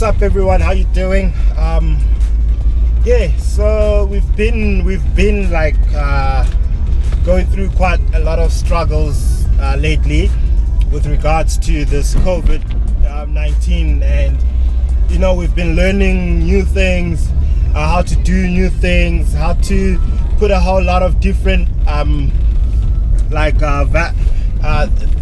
up, everyone? How you doing? Yeah, so we've been like going through quite a lot of struggles lately with regards to this COVID-19, and we've been learning new things, how to do new things, how to put a whole lot of different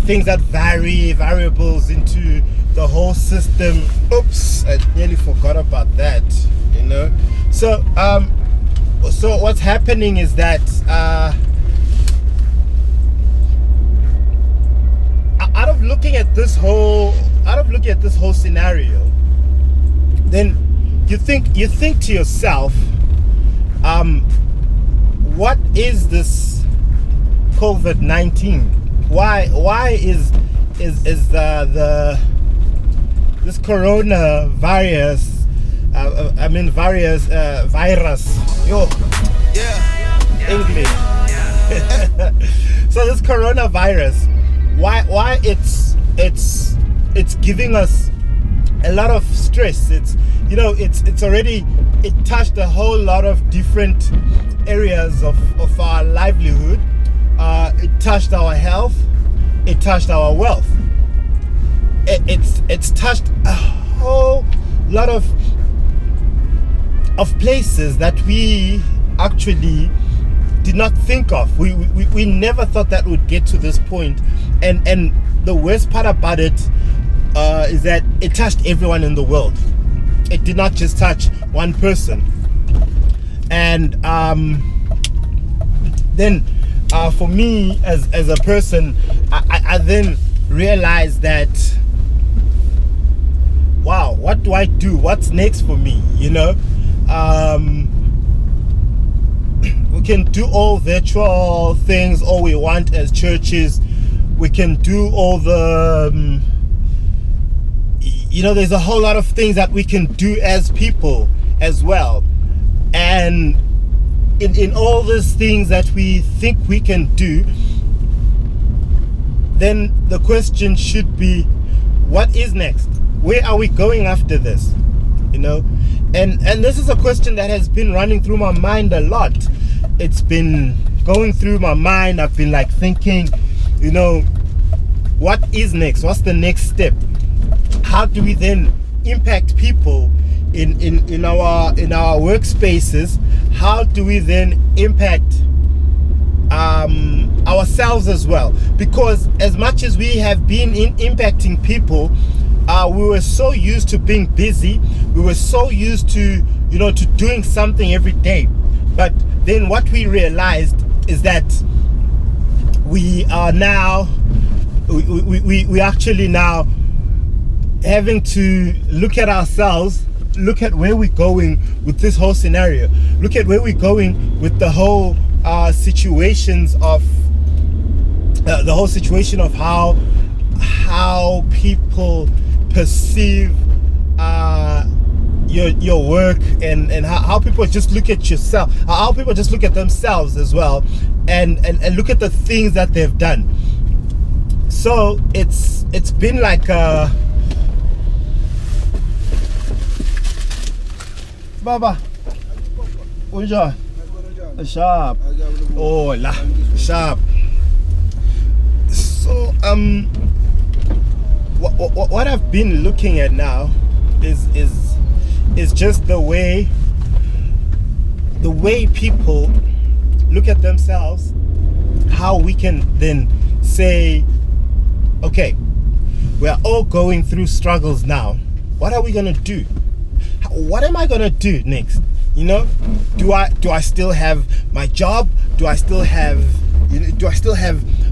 things that variables into the whole system. Oops, I nearly forgot about that. So what's happening is that out of looking at this whole scenario, then you think to yourself, what is this COVID-19? Why is this coronavirus? Virus. English. So this coronavirus, why it's giving us a lot of stress. It touched a whole lot of different areas of our livelihood. It touched our health. It touched our wealth. It's touched a whole lot of places that we actually did not think of. We never thought that would get to this point. And the worst part about it is that it touched everyone in the world. It did not just touch one person. And then for me as a person, I then realized that, wow, what do I do? What's next for me? We can do all virtual things all we want as churches. We can do all the there's a whole lot of things that we can do as people as well. And in all these things that we think we can do, then the question should be, what is next? Where are we going after this? And this is a question that has been running through my mind a lot. It's been going through my mind. I've been thinking, what is next? What's the next step? How do we then impact people in our workspaces? How do we then impact ourselves as well? Because as much as we have been impacting people, we were so used to being busy. We were so used to to doing something every day. But then what we realized is that we are now we actually now having to look at ourselves, look at where we're going with this whole scenario, look at where we're going with the whole situations of the whole situation of how people perceive your work, and how people just look at yourself, how people just look at themselves as well, and look at the things that they've done. So it's been like Baba, unja, sharp. Oh la, sharp. So what I've been looking at now is just the way people look at themselves. How we can then say, okay, we are all going through struggles now. What are we gonna do? What am I gonna do next? Do I still have my job? Do I still have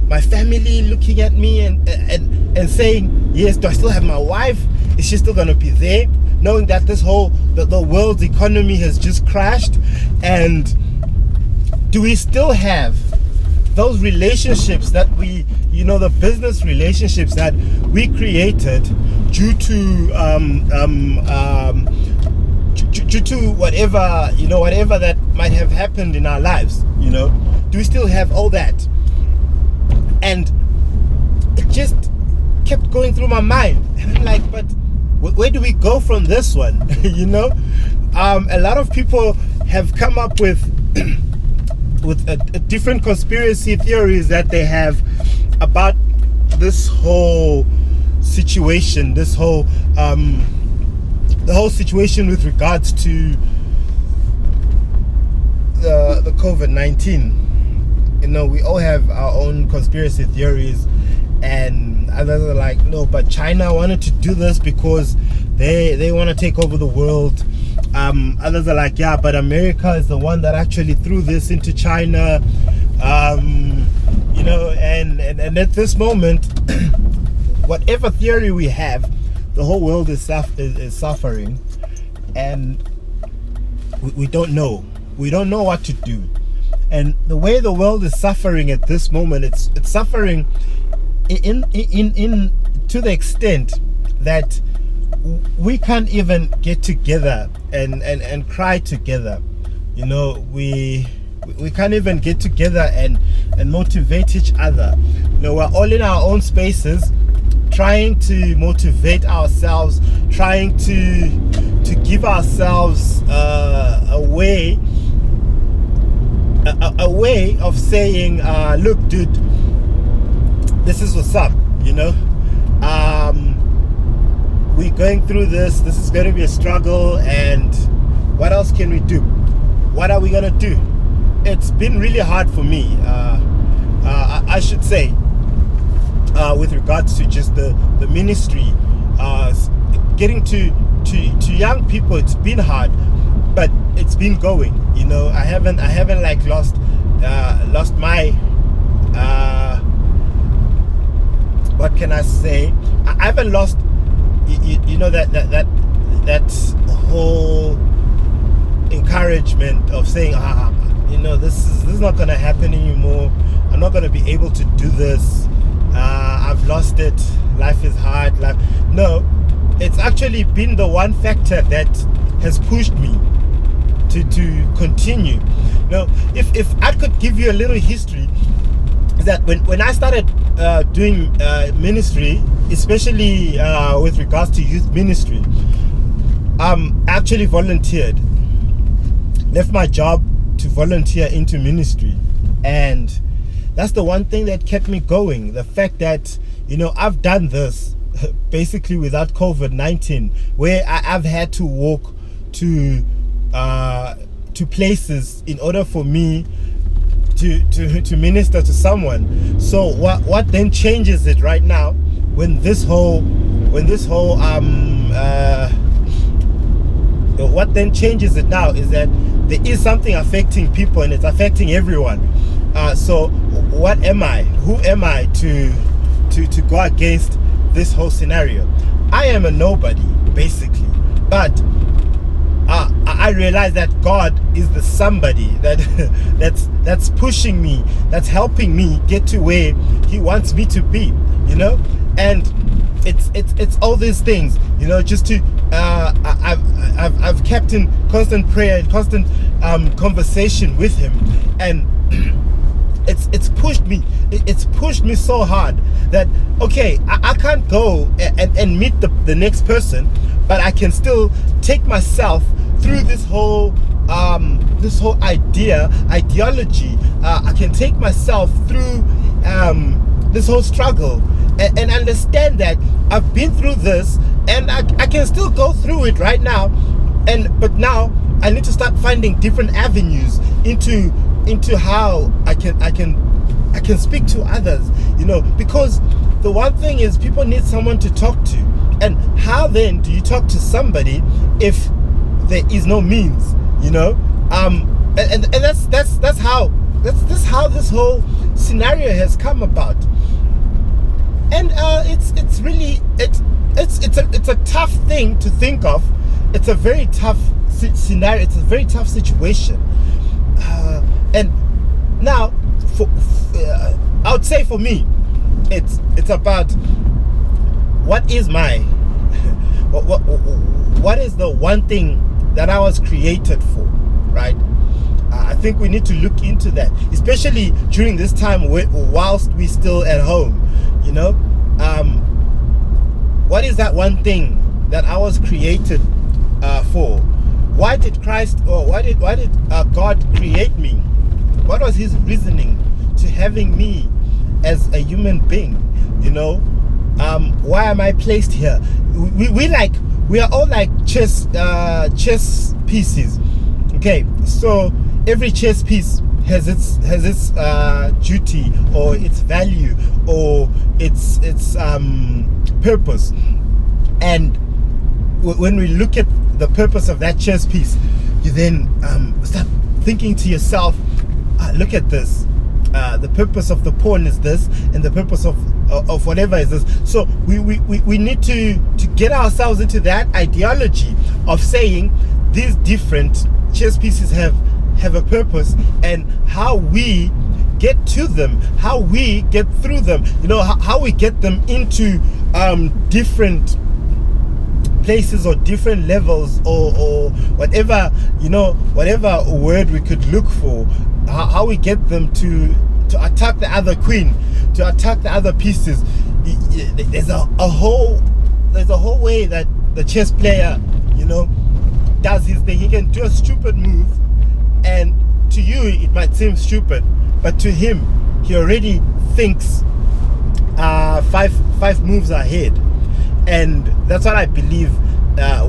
my family looking at me and saying yes? Do I still have my wife? Is she still gonna be there? Knowing that the world's economy has just crashed, and do we still have those relationships that we, the business relationships that we created due to whatever that might have happened in our lives? Do we still have all that? And it just kept going through my mind, and I'm like, but where do we go from this one? You know, a lot of people have come up with a different conspiracy theories that they have about this whole situation, the whole situation with regards to the COVID-19. You know, we all have our own conspiracy theories, and others are like, no, but China wanted to do this because they want to take over the world. Others are like, yeah, but America is the one that actually threw this into China. You know, and at this moment, whatever theory we have, the whole world is suffering, and we don't know. We don't know what to do. And the way the world is suffering at this moment, it's suffering in to the extent that we can't even get together and cry together. You know, we can't even get together and motivate each other. You know, we're all in our own spaces, trying to motivate ourselves, trying to give ourselves a way of saying, look, dude, this is what's up. You know, we're going through this. This is going to be a struggle, and what else can we do? What are we gonna do? It's been really hard for me, I should say, with regards to just the ministry, getting to young people. It's been hard, but it's been going. You know, I haven't like lost my what can I say? I haven't lost you know that whole encouragement of saying, you know, this is not gonna happen anymore. I'm not gonna be able to do this. I've lost it. Life is hard. No, it's actually been the one factor that has pushed me to continue. Now, if I could give you a little history, is that when I started doing ministry, especially with regards to youth ministry, I actually volunteered, left my job to volunteer into ministry, and that's the one thing that kept me going. The fact that, you know, I've done this basically without COVID-19, where I've had to walk to places in order for me to minister to someone. So what then changes it right now, when this whole what then changes it now is that there is something affecting people, and it's affecting everyone. So what am I? Who am I to go against this whole scenario? I am a nobody, basically. But I realize that God is the somebody that's pushing me, that's helping me get to where He wants me to be. You know, and it's all these things. You know, just to I've kept in constant prayer and constant conversation with Him, and it's pushed me so hard that, okay, I can't go and meet the next person, but I can still take myself through this whole ideology. I can take myself through this whole struggle and understand that I've been through this, and I can still go through it right now, but now I need to start finding different avenues into how I can speak to others, you know, because the one thing is, people need someone to talk to, and how then do you talk to somebody if there is no means, you know? And that's how this whole scenario has come about, and it's really it's a tough thing to think of. It's a very tough scenario. It's a very tough situation. And now, I would say for me, it's about what is my what is the one thing that I was created for, right? I think we need to look into that, especially during this time whilst we're still at home. You know, what is that one thing that I was created for. Why did Christ, or why did God create me? What was his reasoning to having me as a human being? You know, why am I placed here? We are all like chess pieces. Okay, so every chess piece has its duty, or its value, or its purpose. And when we look at the purpose of that chess piece, you then start thinking to yourself, look at this. The purpose of the pawn is this, and the purpose of whatever is this. So we need to get ourselves into that ideology of saying these different chess pieces have a purpose, and how we get to them, how we get through them, you know, how we get them into different places or different levels, or whatever, you know, whatever word we could look for, how we get them to attack the other queen, to attack the other pieces. There's a whole way that the chess player, you know, does his thing. He can do a stupid move, and to you it might seem stupid, but to him, he already thinks five moves ahead. And that's what I believe,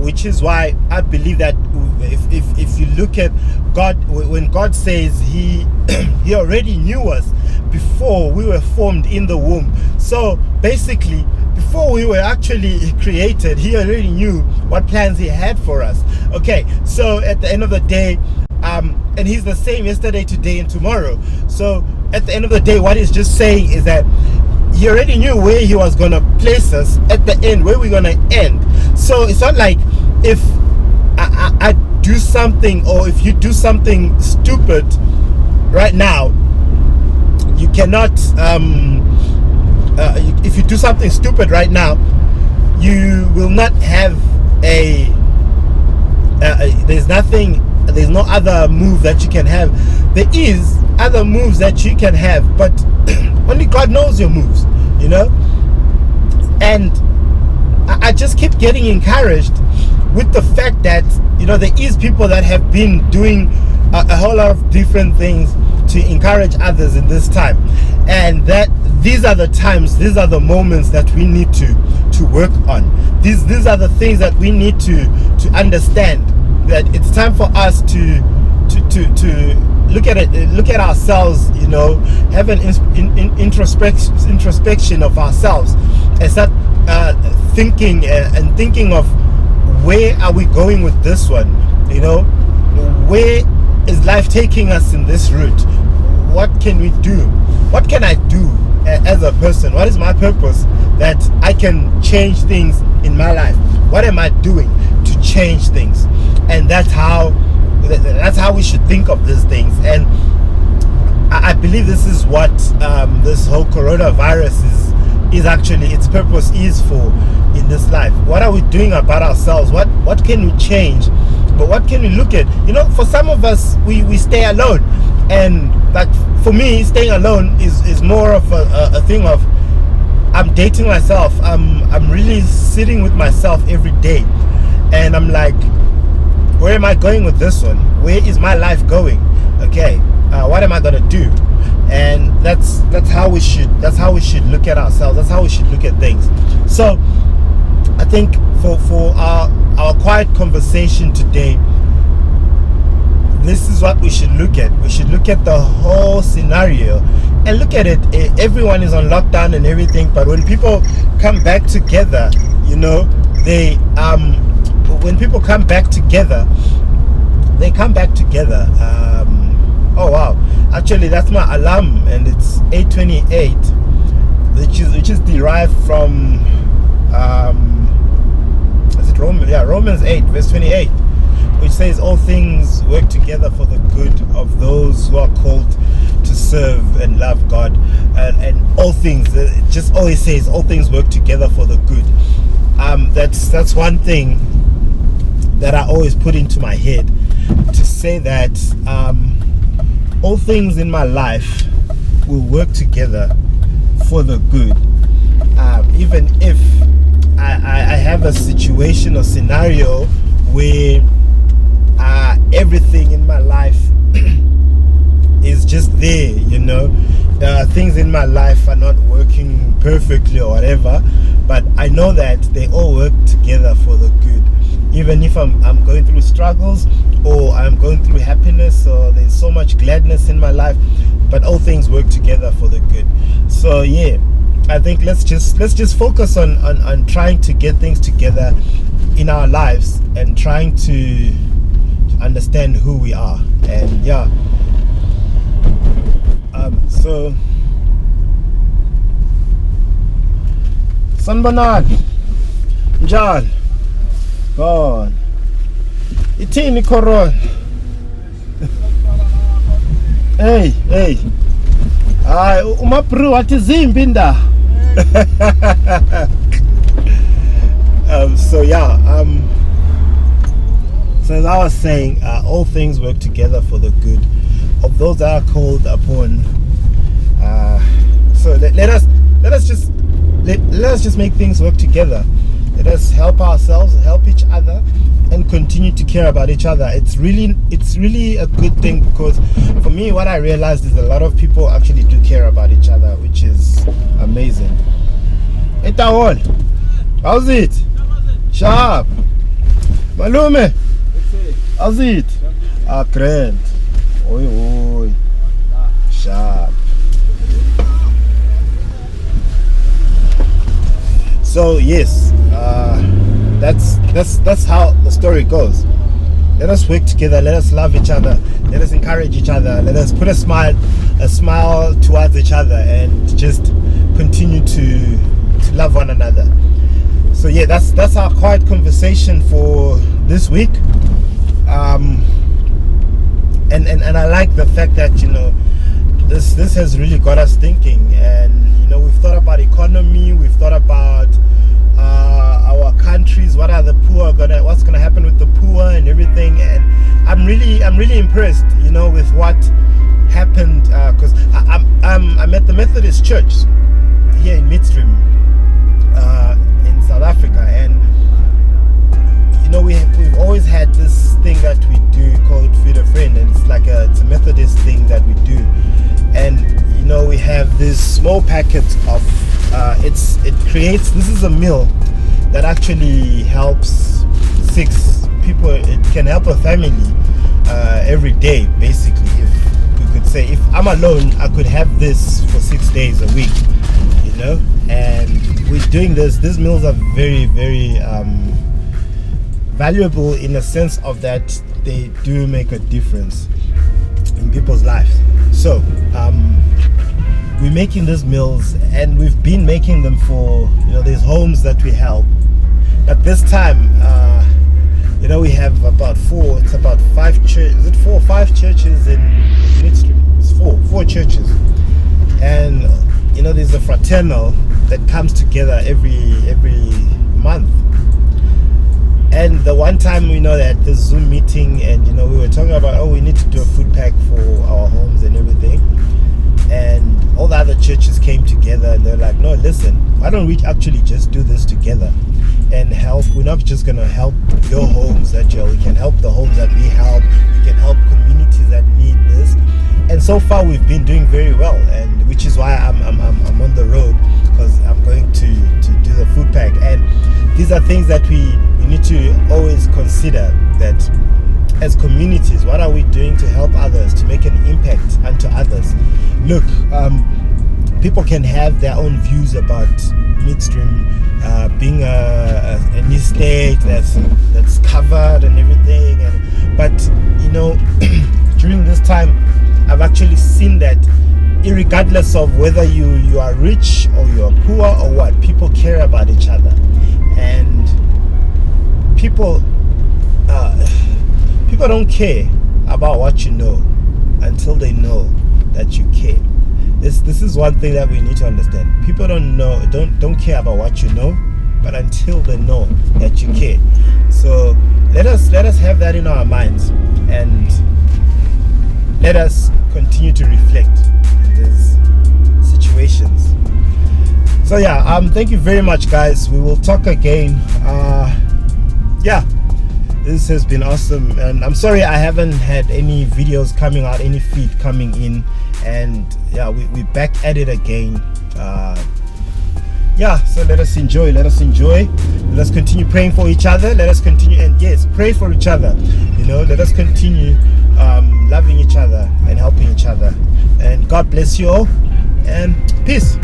which is why I believe that if you look at God, when God says he already knew us before we were formed in the womb. So basically, before we were actually created, he already knew what plans he had for us. Okay, so at the end of the day, and he's the same yesterday, today, and tomorrow. So at the end of the day, what he's just saying is that he already knew where he was going to place us at the end, where we're going to end. So it's not like if I do something, or if you do something stupid right now, you cannot, if you do something stupid right now, you will not have there's no other move that you can have. There is other moves that you can have, but only God knows your moves, you know. And I just keep getting encouraged with the fact that, you know, there is people that have been doing a whole lot of different things to encourage others in this time, and that these are the times, these are the moments that we need to work on. These are the things that we need to understand, that it's time for us to look at it, look at ourselves, you know, have an introspection of ourselves, and start thinking of where are we going with this one, you know, where is life taking us in this route? What can we do? What can I do as a person? What is my purpose that I can change things in my life? What am I doing to change things? And that's how we should think of these things. And I believe this is what this whole coronavirus is actually, its purpose is for in this life. What are we doing about ourselves? What can we change? But what can we look at? You know, for some of us, we stay alone, and like for me, staying alone is more of a thing of, I'm dating myself. I'm really sitting with myself every day, and I'm like, where am I going with this one? Where is my life going? Okay, what am I gonna do? And that's how we should look at ourselves. That's how we should look at things. So I think for our quiet conversation today, this is what we should look at. We should look at the whole scenario and look at it. Everyone is on lockdown and everything, but when people come back together, you know, when people come back together, they come back together. Oh wow, actually that's my alarm, and it's 8:28, which is derived from is it Romans? Yeah, Romans 8 verse 28, which says all things work together for the good of those who are called to serve and love God, and all things, it just always says all things work together for the good. That's one thing that I always put into my head, to say that all things in my life will work together for the good, even if I have a situation or scenario where everything in my life is just there, things in my life are not working perfectly or whatever, but I know that they all work together for the good. Even if I'm going through struggles, or I'm going through happiness, or there's so much gladness in my life, but all things work together for the good. So yeah, I think let's just focus on trying to get things together in our lives and trying to understand who we are. And yeah, so sanibonani njani gone ithini corona. hey hayi umabru wathi zimbi nda. So yeah, so as I was saying, all things work together for the good of those that are called upon. So let us just make things work together. Let us help ourselves, help each other, and continue to care about each other. It's really a good thing, because for me, what I realized is a lot of people actually do care about each other, which is amazing. Hey Tawon, how's it? Sharp. Malume, how's it? Great. Oi. Sharp. So yes, that's how the story goes. Let us work together. Let us love each other. Let us encourage each other. Let us put a smile towards each other, and just continue to love one another. So yeah, that's our quiet conversation for this week. And I like the fact that this has really got us thinking, and we've thought about economy, we've thought about our countries, what's gonna happen with the poor and everything, and I'm really impressed, with what happened, because I'm at the Methodist Church here in Midstream, in South Africa, and we've always had this thing that we do called Feed a Friend, and it's a Methodist thing that we do, and we have this small packet of this is a meal that actually helps 6 people. It can help a family every day, basically. If we could say, if I'm alone, I could have this for 6 days a week, and we're doing these meals are very, very valuable, in the sense of that they do make a difference in people's lives. So we're making these meals, and we've been making them for there's homes that we help, but this time we have about 5 churches. Is it 4 or 5 churches in Midstream? It's 4 churches, and there's a fraternal that comes together every month. And the one time at the Zoom meeting, and we were talking about, we need to do a food pack for our homes and everything, and all the other churches came together, and they're like, no, listen, why don't we actually just do this together and help? We're not just going to help your homes we can help the homes that we help. We can help communities that need this. And so far we've been doing very well, and which is why I'm on the road, because I'm going to do the food pack. And these are things that we need to always consider, that as communities, what are we doing to help others, to make an impact unto others? Look, people can have their own views about Midstream being an estate that's covered and everything, but during this time I've actually seen that irregardless of whether you are rich or you are poor or what, people care about each other, and people don't care about what you know until they know that you care. This is one thing that we need to understand. People don't care about what you know, but until they know that you care. So let us have that in our minds, and let us continue to reflect in these situations. So yeah, thank you very much, guys. We will talk again. Yeah, this has been awesome, and I'm sorry I haven't had any videos coming out, any feed coming in, and yeah, we're back at it again. Yeah, so let us enjoy, let us continue praying for each other, let us continue, and yes, pray for each other, you know, let us continue loving each other and helping each other, and God bless you all, and peace.